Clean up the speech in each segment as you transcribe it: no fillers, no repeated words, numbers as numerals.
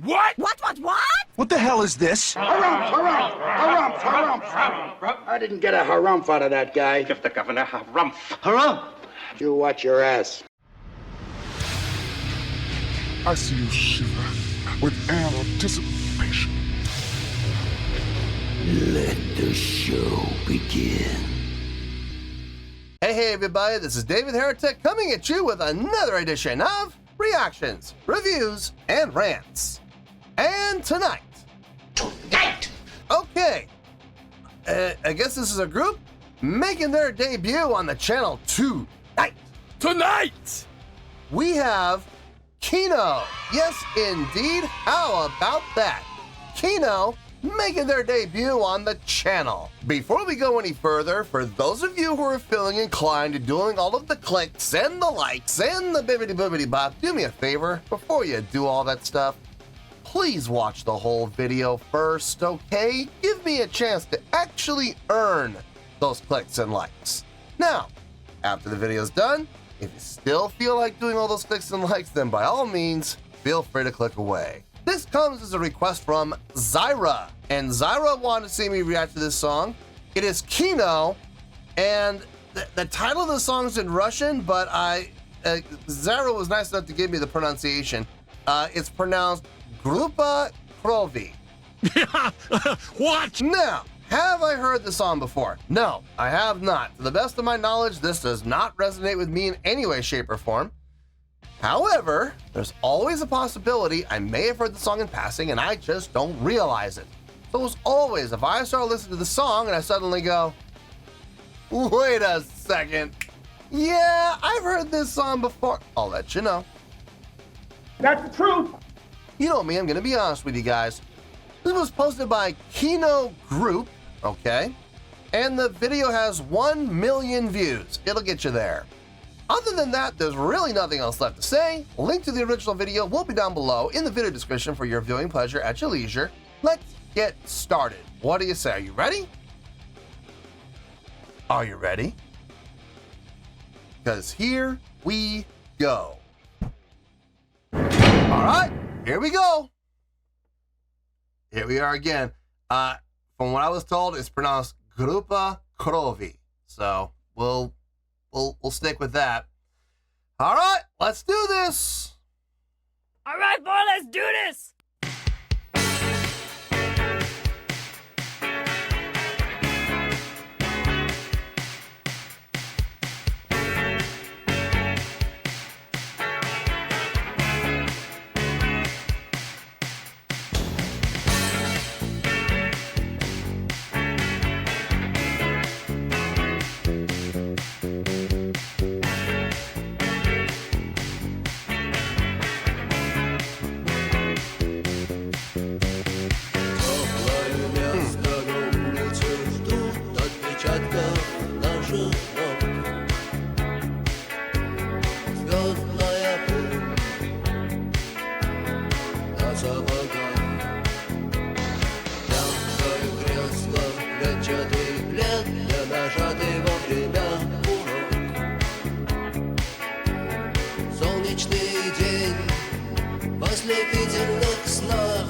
What? What? What the hell is this? Harumph. I didn't get a harumph out of that guy. Give the governor harumph. Harumph? You watch your ass. I see you shiver with anticipation. Let the show begin. Hey everybody, this is David Heretic coming at you with another edition of Reactions, Reviews, and Rants. And tonight. Okay. I guess this is a group making their debut on the channel tonight. We have Kino. Yes, indeed. How about that? Kino making their debut on the channel. Before we go any further, for those of you who are feeling inclined to doing all of the clicks and the likes and the bibbidi-boobidi bop, do me a favor, before you do all that stuff, please watch the whole video first, okay? Give me a chance to actually earn those clicks and likes. Now, after the video's done, if you still feel like doing all those clicks and likes, then by all means, feel free to click away. This comes as a request from Zyra, and Zyra wanted to see me react to this song. It is Kino, and the title of the song is in Russian, but Zyra was nice enough to give me the pronunciation. It's pronounced Gruppa krovi. What? Now, have I heard this song before? No, I have not. To the best of my knowledge, this does not resonate with me in any way, shape, or form. However, there's always a possibility I may have heard the song in passing and I just don't realize it. So as always, if I start listening to the song and I suddenly go, wait a second, yeah, I've heard this song before, I'll let you know. That's the truth. You know me, I'm gonna be honest with you guys. This was posted by Kino Group, okay? And the video has 1 million views. It'll get you there. Other than that, there's really nothing else left to say. Link to the original video will be down below in the video description for your viewing pleasure at your leisure. Let's get started. What do you say? Are you ready? Are you ready? Because here we go. All right, here we go. Here we are again. From what I was told, it's pronounced Gruppa krovi. So we'll stick with that. All right, let's do this. All right, boy, let's do this. Солнечный день в ослепительных снах.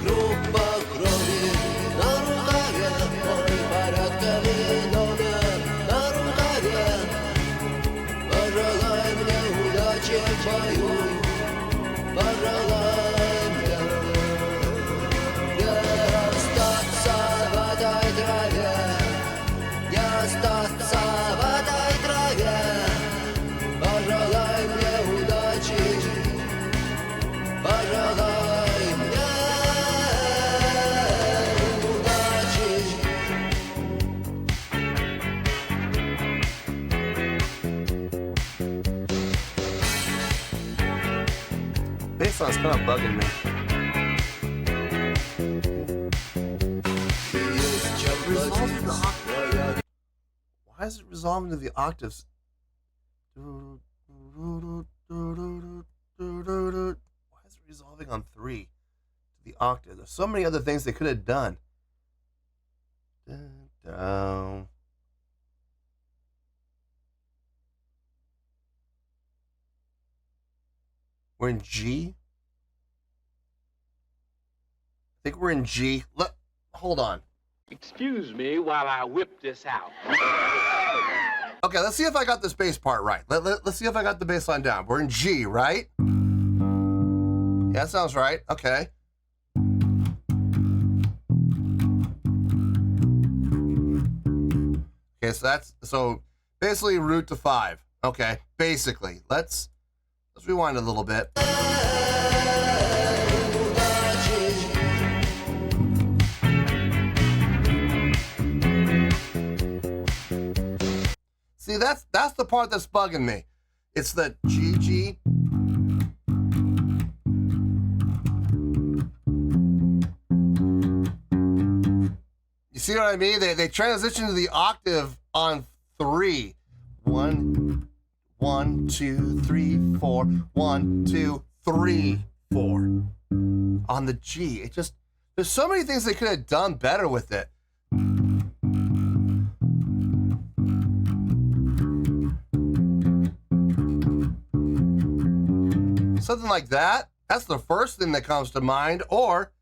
Группа крови на рукаве, мой порядковый номер на рукаве. Пожелай мне удачи в бою, пожелай мне не остаться в этой траве, не остаться в этой траве. Пожелай мне удачи, пожелай мне удачи. This song's kind of bugging me. Why is it resolving to the octaves? Why is it resolving on 3 to the octave? There's so many other things they could have done. We're in G. think we're in G. Hold on. Excuse me while I whip this out. Okay, let's see if I got this bass part right. Let's see if I got the bass line down. We're in G, right? Yeah, that sounds right. Okay. Okay, so basically root to 5. Okay, basically. Let's rewind a little bit. See, that's the part that's bugging me. It's the G. You see what I mean? They transition to the octave on 3. 1, 2, 3, 4. 1, 2, 3, 4. On the G. It just, there's so many things they could have done better with it. Something like that. That's the first thing that comes to mind. Or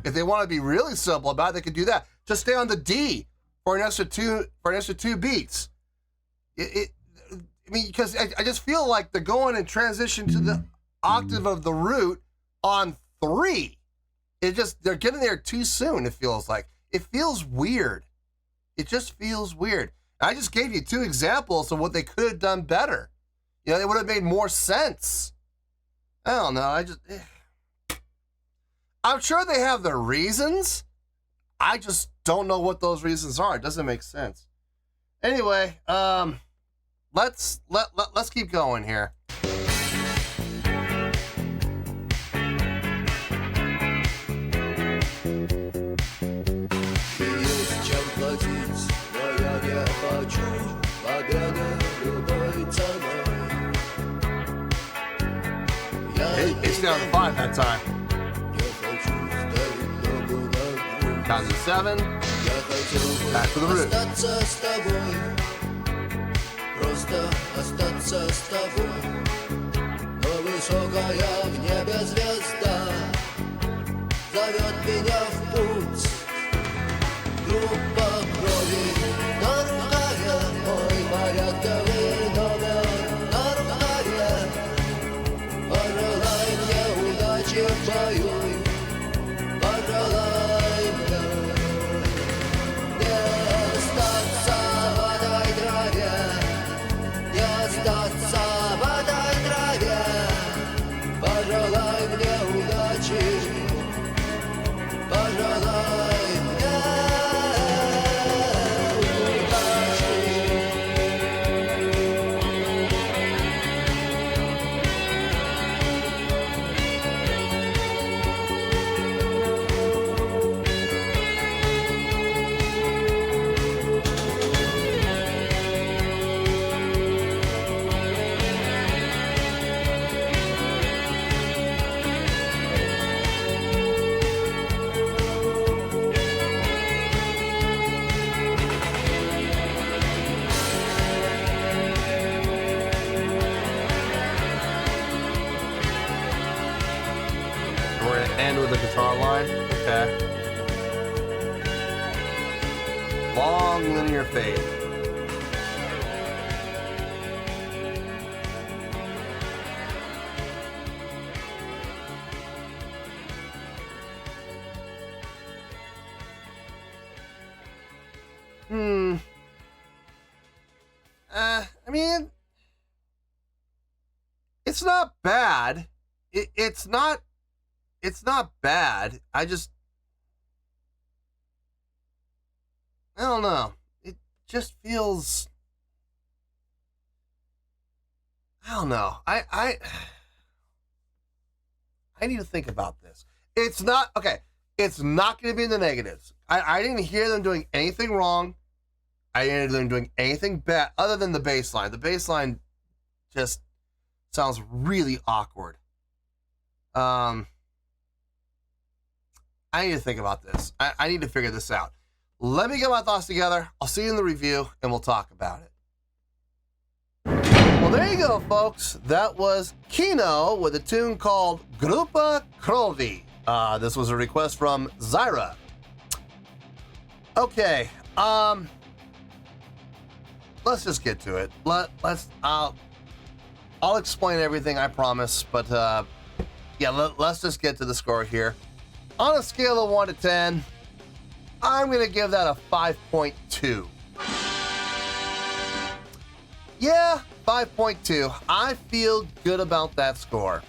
if they want to be really simple about it, they could do that. Just stay on the D for an extra two beats. I mean, because I just feel like they're going and transition to the octave of the root on 3. They're getting there too soon. It feels like. It feels weird. It just feels weird. I just gave you 2 examples of what they could have done better. You know, they would have made more sense. I don't know. I'm sure they have their reasons. I just don't know what those reasons are. It doesn't make sense. Anyway, let's keep going here. It's down to 5 that time. Down to 7. Back to the root. Группа крови, дорогая, мой порядковый номер, дорогая, пожелай мне удачи в бою, пожелай мне не остаться в этой траве, не остаться в этой траве, пожелай мне удачи, пожелай. End with a guitar line. Okay. Long linear fade. I mean, it's not bad. It's not bad. I don't know. It just feels, I don't know. I need to think about this. It's not, okay, it's not going to be in the negatives. I didn't hear them doing anything wrong. I didn't hear them doing anything bad other than the bass line. The bass line just sounds really awkward. I need to think about this. I need to figure this out. Let me get my thoughts together. I'll see you in the review, and we'll talk about it. Well, there you go, folks. That was Kino with a tune called Gruppa Krovi. This was a request from Zyra. Okay, let's just get to it. I'll explain everything, I promise, but yeah, let's just get to the score here. On a scale of 1 to 10, I'm gonna give that a 5.2. Yeah, 5.2. I feel good about that score.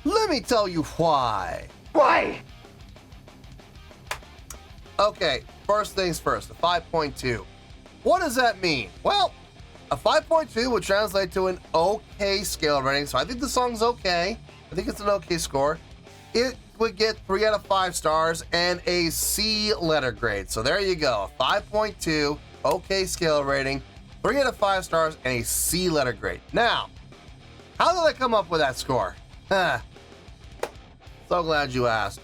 Let me tell you why. Why? Okay, first things first, a 5.2. What does that mean? Well, a 5.2 would translate to an okay scale rating, so I think the song's okay. I think it's an okay score. It would get 3 out of 5 stars and a C letter grade. So there you go, 5.2, okay scale rating, 3 out of 5 stars, and a C letter grade. Now, how did I come up with that score? So glad you asked.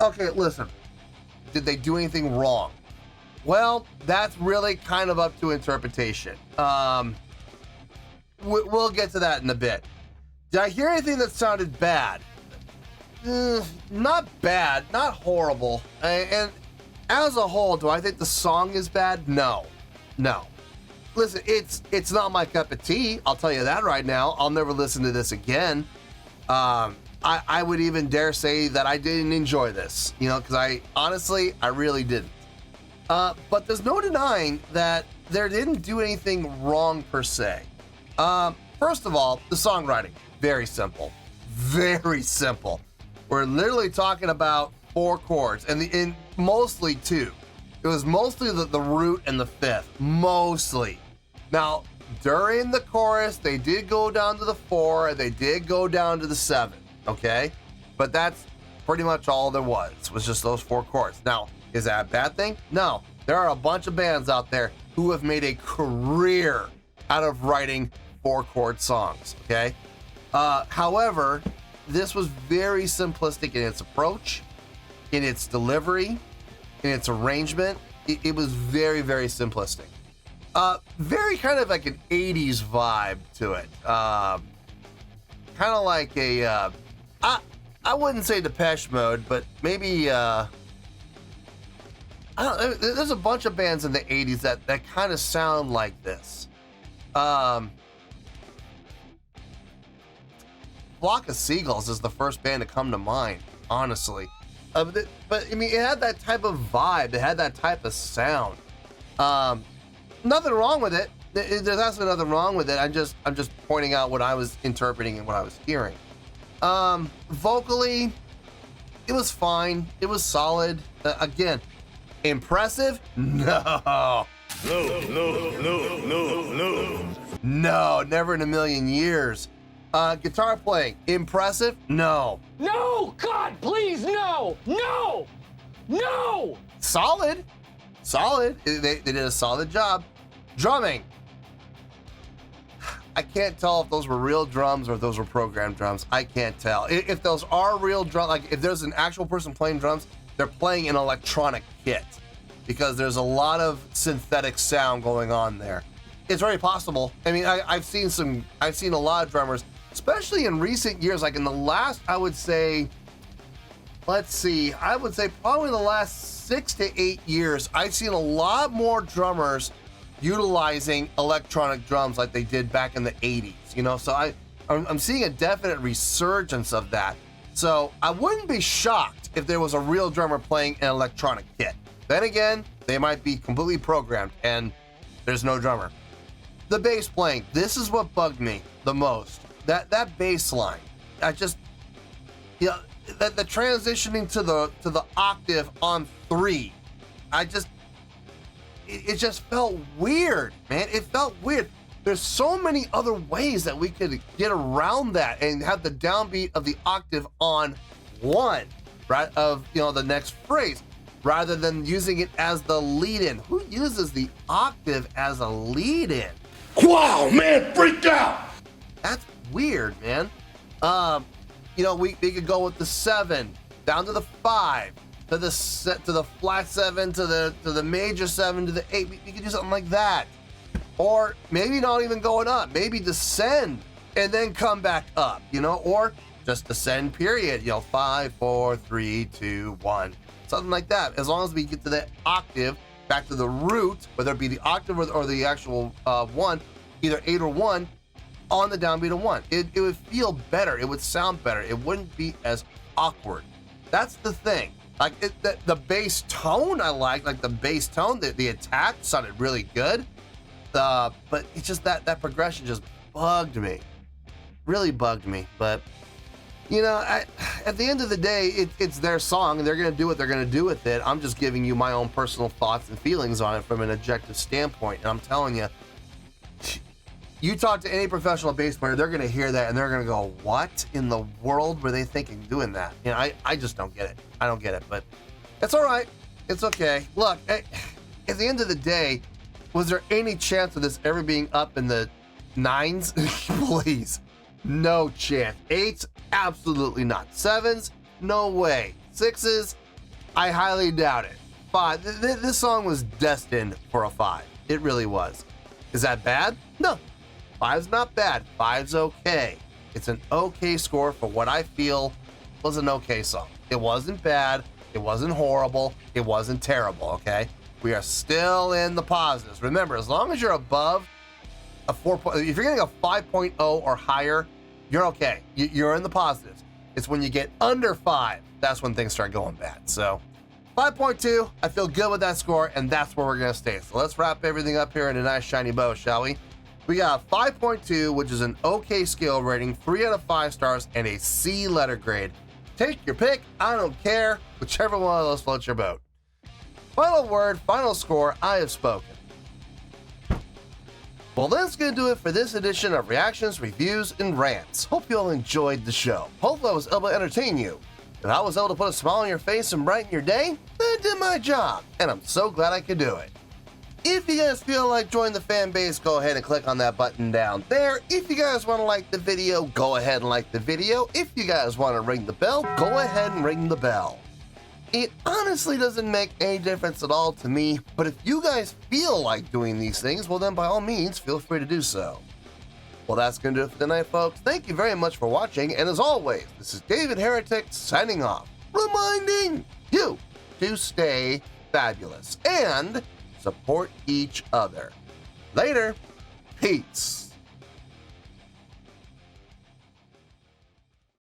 Okay, listen. Did they do anything wrong? Well, that's really kind of up to interpretation. We'll get to that in a bit. Did I hear anything that sounded bad? Not bad, not horrible. And as a whole, do I think the song is bad? No. Listen, it's not my cup of tea. I'll tell you that right now. I'll never listen to this again. I would even dare say that I didn't enjoy this, because I really didn't. But there's no denying that there didn't do anything wrong per se. First of all, the songwriting, very simple. Very simple. We're literally talking about 4 chords, and mostly 2. It was mostly the root and the 5th, mostly. Now, during the chorus, they did go down to the 4, and they did go down to the 7, okay? But that's pretty much all there was just those 4 chords. Now, is that a bad thing? No. There are a bunch of bands out there who have made a career out of writing 4-chord songs, okay? However, this was very simplistic in its approach, in its delivery, in its arrangement. It was very, very simplistic. Very kind of like an 80s vibe to it. Kind of like a, I wouldn't say Depeche Mode, but maybe, I don't know, there's a bunch of bands in the 80s that kind of sound like this. Flock of Seagulls is the first band to come to mind, honestly. But I mean, it had that type of vibe. It had that type of sound. Nothing wrong with it. There's absolutely nothing wrong with it. I'm just pointing out what I was interpreting and what I was hearing. Vocally, it was fine. It was solid. Again, impressive? No. No, never in a million years. Guitar playing, impressive? No. No! God, please, no! No! No! Solid. They did a solid job. Drumming. I can't tell if those were real drums or if those were programmed drums. I can't tell. If those are real drums, like if there's an actual person playing drums, they're playing an electronic kit because there's a lot of synthetic sound going on there. It's very possible. I mean, I've seen a lot of drummers, especially in recent years, like in the last, I would say probably the last 6 to 8 years, I've seen a lot more drummers utilizing electronic drums like they did back in the 80s, so I'm seeing a definite resurgence of that. So I wouldn't be shocked if there was a real drummer playing an electronic kit. Then again, they might be completely programmed and there's no drummer. The bass playing, this is what bugged me the most. That bass line, the transitioning to the octave on 3, it just felt weird, man. It felt weird. There's so many other ways that we could get around that and have the downbeat of the octave on 1, right, of the next phrase, rather than using it as the lead-in. Who uses the octave as a lead-in? Wow, man, freaked out! That's weird, man. We could go with the 7 down to the 5 to the flat 7 to the major 7 to the 8. We could do something like that. Or maybe not even going up, maybe descend and then come back up, you know, or just descend, period, you know, 5, 4, 3, 2, 1, something like that. As long as we get to the octave, back to the root, whether it be the octave or the actual 1, either 8 or 1, on the downbeat of 1. It would feel better, it would sound better, it wouldn't be as awkward. That's the thing. Like the bass tone I like the bass tone, the attack sounded really good. But it's just that progression just bugged me, really bugged me. But you know, at the end of the day, it's their song and they're gonna do what they're gonna do with it. I'm just giving you my own personal thoughts and feelings on it from an objective standpoint. And I'm telling you, you talk to any professional bass player, they're gonna hear that and they're gonna go, "What in the world were they thinking doing that?" You know, I just don't get it. I don't get it. But it's all right. It's okay. Look, at the end of the day, was there any chance of this ever being up in the 9s? Please. No chance. 8s? Absolutely not. 7s? No way. 6s? I highly doubt it. 5. This song was destined for a 5. It really was. Is that bad? No. 5's not bad. 5's okay. It's an okay score for what I feel was an okay song. It wasn't bad. It wasn't horrible. It wasn't terrible, okay? We are still in the positives. Remember, as long as you're above a 4, if you're getting a 5.0 or higher, you're okay. You're in the positives. It's when you get under 5, that's when things start going bad. So 5.2, I feel good with that score, and that's where we're gonna stay. So let's wrap everything up here in a nice shiny bow, shall we? We got 5.2, which is an okay scale rating, 3 out of 5 stars, and a C letter grade. Take your pick, I don't care, whichever one of those floats your boat. Final word, final score, I have spoken. Well, that's going to do it for this edition of Reactions, Reviews, and Rants. Hope you all enjoyed the show. Hopefully I was able to entertain you. If I was able to put a smile on your face and brighten your day, then I did my job, and I'm so glad I could do it. If you guys feel like joining the fan base, go ahead and click on that button down there. If you guys want to like the video, go ahead and like the video. If you guys want to ring the bell, go ahead and ring the bell. It honestly doesn't make any difference at all to me, but if you guys feel like doing these things, well then by all means, feel free to do so. Well, that's going to do it for tonight, folks. Thank you very much for watching, and as always, this is David Heretic signing off, reminding you to stay fabulous and support each other. Later. Peace.